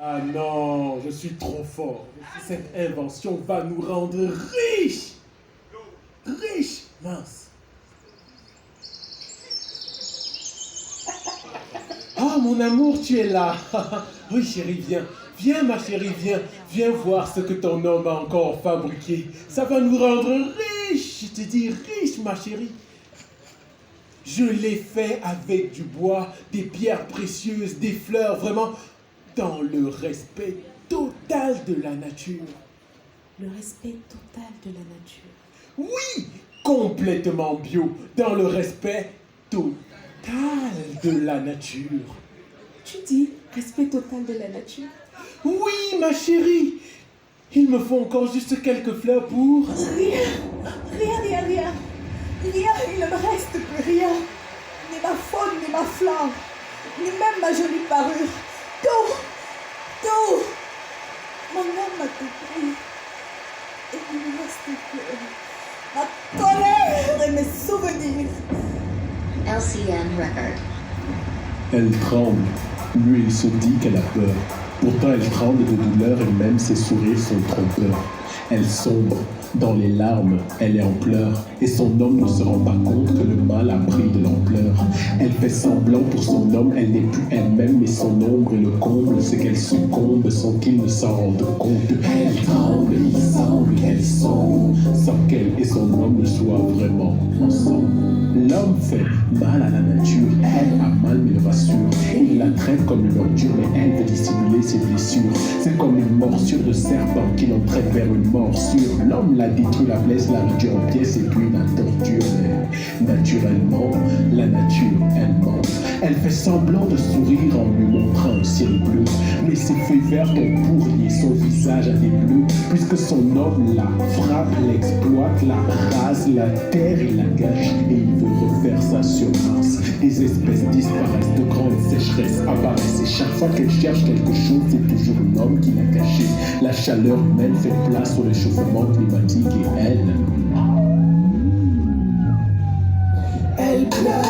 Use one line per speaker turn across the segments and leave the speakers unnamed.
Ah non, je suis trop fort. Cette invention va nous rendre riches. Riches, mince. Oh mon amour, tu es là. Oui chérie, viens. Viens ma chérie, viens. Viens voir ce que ton homme a encore fabriqué. Ça va nous rendre riches. Je te dis riches ma chérie. Je l'ai fait avec du bois, des pierres précieuses, des fleurs, vraiment dans le respect total de la nature.
Le respect total de la nature.
Oui, complètement bio, dans le respect total de la nature.
Tu dis respect total de la nature?
Oui, ma chérie. Il me faut encore juste quelques fleurs pour...
Rien. Rien, il ne me reste plus rien. Ni ma faune, ni ma flore, ni même ma jolie parure. Tout. Mon âme a tout pris. Et il ne me reste que ma colère et mes souvenirs.
LCN Record.
Elle tremble. Lui, il se dit qu'elle a peur. Pourtant, elle tremble de douleur et même ses sourires sont trompeurs. Elle sombre dans les larmes, elle est en pleurs. Et son homme ne se rend pas compte que le mal a pris de l'ampleur. Elle fait semblant pour son homme, elle n'est plus elle-même, mais son ombre et le comble, c'est qu'elle succombe sans qu'il ne s'en rende compte. Elle tremble, il semble qu'elle sombre, sans qu'elle et son homme ne soient vraiment ensemble. L'homme fait mal à la nature, elle a mal mais le rassure. Il la traite comme une ordure, mais elle veut dissimuler ses blessures. C'est comme une morsure de serpent qui l'entraîne vers une morsure. L'homme la détruit, la blesse, la réduit en pièces et puis la torture. Mais naturellement, la nature, elle ment. Elle fait semblant de sourire en lui montrant un ciel bleu. Mais ses feuilles vertes ont pourri son visage à des bleus. Puisque son homme la frappe, l'exploite, la rase, la terre et la gâche. Et il veut refaire ça sur Mars. Des espèces disparaissent, de grandes sécheresses apparaissent. Et chaque fois qu'elle cherche quelque chose, c'est toujours l'homme qui l'a caché. La chaleur humaine fait place au réchauffement climatique et elle pleure.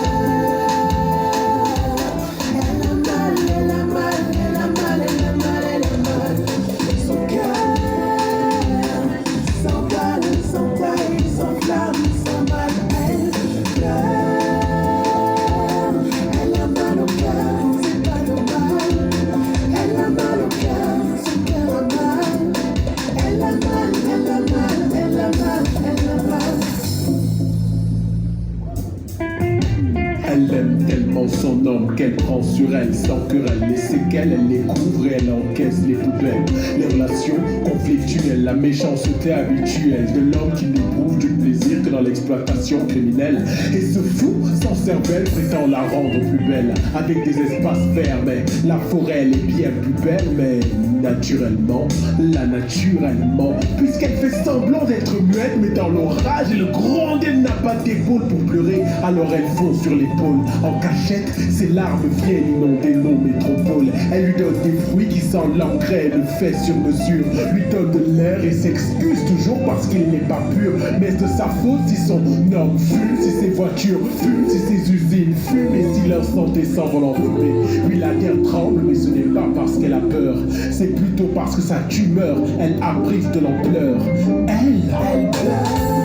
Elle aime tellement son homme qu'elle prend sur elle sans querelle. Les séquelles, elle les couvre et elle encaisse les poubelles. Les relations conflictuelles, la méchanceté habituelle de l'homme qui n'éprouve du plaisir que dans l'exploitation criminelle. Et ce fou, sans cervelle, prétend la rendre plus belle avec des espaces verts. Mais la forêt, elle est bien plus belle. Mais naturellement, la nature, elle ment. Puisqu'elle fait semblant d'être muette, mais dans l'orage et le grand elle n'a pas d'épaule pour pleurer. Alors elle fond sur l'épaule. En cachette, ses larmes viennent inonder nos métropoles. Elle lui donne des fruits qui sentent l'engrais, le fait sur mesure. Lui donne de l'air et s'excuse toujours parce qu'il n'est pas pur. Mais est-ce de sa faute si son homme fume, si ses voitures fument, si ses usines fument et si leur santé s'envole en fumée. Puis la terre tremble, mais ce n'est pas parce qu'elle a peur. C'est plutôt parce que sa tumeur, elle a pris de l'ampleur. Elle pleure.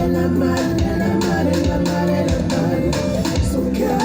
Elle a mal. Son cœur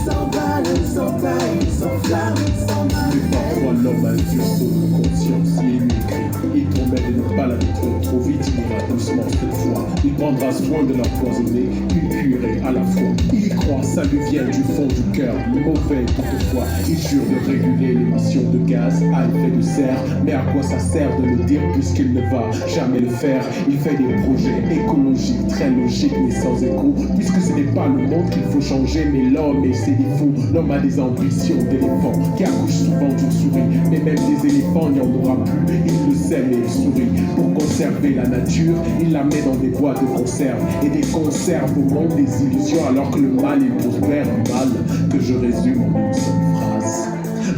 s'emballe, s'entaille, s'enflamme, s'emballe. Mais parfois l'homme a dû son conscience, il lui écrit. Il promet de ne pas la détruire trop vite, il ira doucement cette fois. Il prendra soin de l'empoisonner, une purée à la fois. Il y croit, ça lui vient du fond du cœur, mauvais toutefois. Il jure de réguler l'émission de gaz à effet de serre. Mais à quoi ça sert de le dire puisqu'il ne va jamais le faire? Il fait des projets écologiques, très logiques mais sans écho. Puisque ce n'est pas le monde qu'il faut changer, mais l'homme et ses défauts. L'homme a des ambitions d'éléphant qui accouche souvent d'une souris. Mais même des éléphants, il n'y en aura plus. Il le sait mais il sourit. Pour conserver la nature, il la met dans des boîtes de conserve. Et des conserves au monde des illusions alors que le mal il prospère. Un mal que je résume en une seule phrase.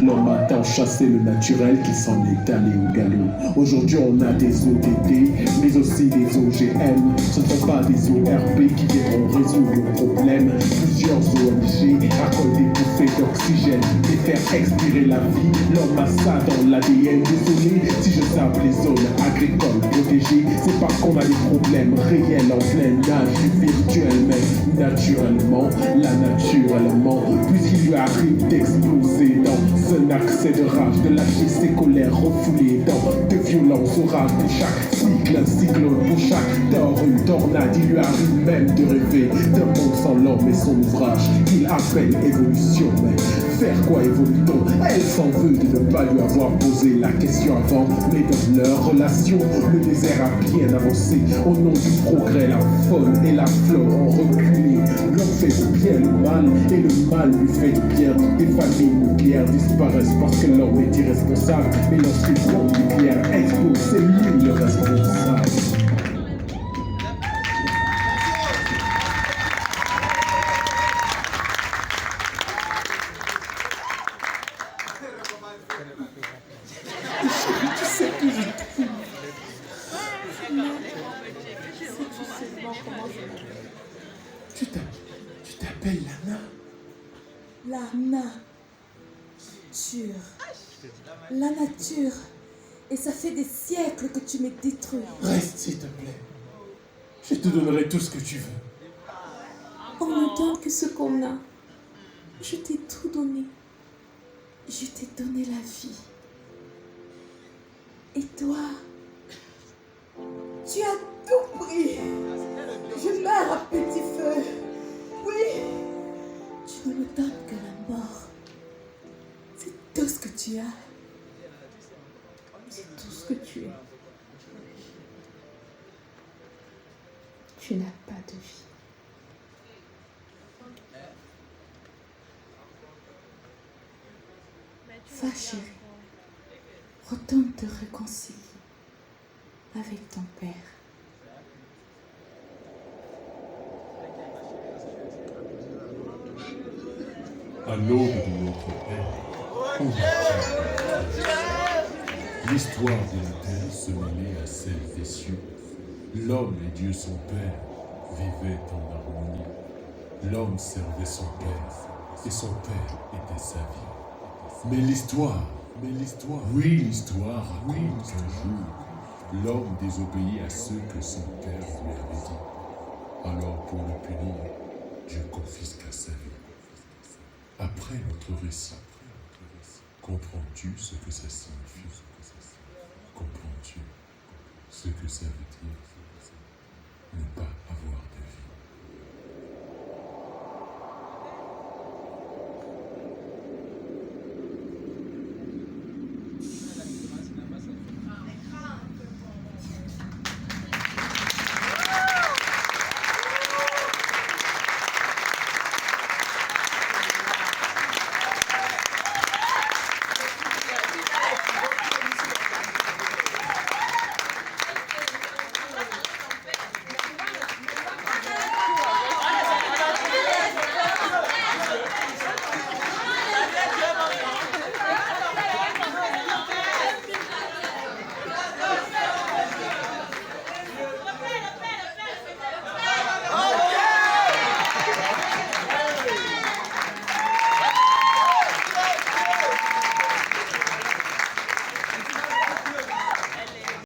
L'homme a tant chassé le naturel qu'il s'en est allé au galop. Aujourd'hui on a des ODD, mais aussi des OGM. Ce ne sont pas des ORP qui viendront résoudre le problème. Plusieurs ONG raccolent des l'oxygène et faire expirer la vie. L'homme a ça dans l'ADN. Désolé si je zappe les zones agricoles protégées. C'est parce qu'on a des problèmes réels en plein âge du virtuel, mais naturellement, la nature elle ment, puisqu'il lui arrive d'exploser dans un accès de rage, de lâcher ses colères refoulées dans de violents orages. Pour chaque cycle, un cyclone, pour chaque tort, une tornade. Il lui arrive même de rêver d'un monde sans l'homme et son ouvrage qu'il appelle évolution. Mais faire quoi évolue-t-on? Elle s'en veut de ne pas lui avoir posé la question avant. Mais dans leur relation, le désert a bien avancé. Au nom du progrès, la faune et la flore ont reculé. L'homme fait du bien le mal et le mal lui fait du bien. Des familles nucléaires disparaissent parce que l'homme est irresponsable. Et lorsqu'une bombe nucléaire explose, c'est lui le responsable.
Tu sais que je t'aime. Tu sais comment je m'appelle.
Tu t'appelles Lana?
La nature. La nature. Et ça fait des siècles que tu m'es détruit.
Reste s'il te plaît. Je te donnerai tout ce que tu veux.
On ne donne que ce qu'on a. Je t'ai tout donné. Je t'ai donné la vie. Et toi, tu as tout pris. Je meurs à petit feu. Oui, tu ne me donnes que la mort. C'est tout ce que tu as. C'est tout ce que tu es. Tu n'as pas de vie. Va, chérie. Retourne te réconcilier avec ton père.
À l'aube de notre Père, l'histoire de la terre se mêlait à celle des cieux. L'homme et Dieu son Père vivaient en harmonie. L'homme servait son Père et son Père était sa vie. Mais l'histoire raconte qu'un jour, l'homme désobéit à ce que son Père lui avait dit. Alors pour le punir, Dieu confisqua sa vie. Après notre récit, comprends-tu ce que ça signifie? Comprends-tu ce que ça veut dire ne pas avoir de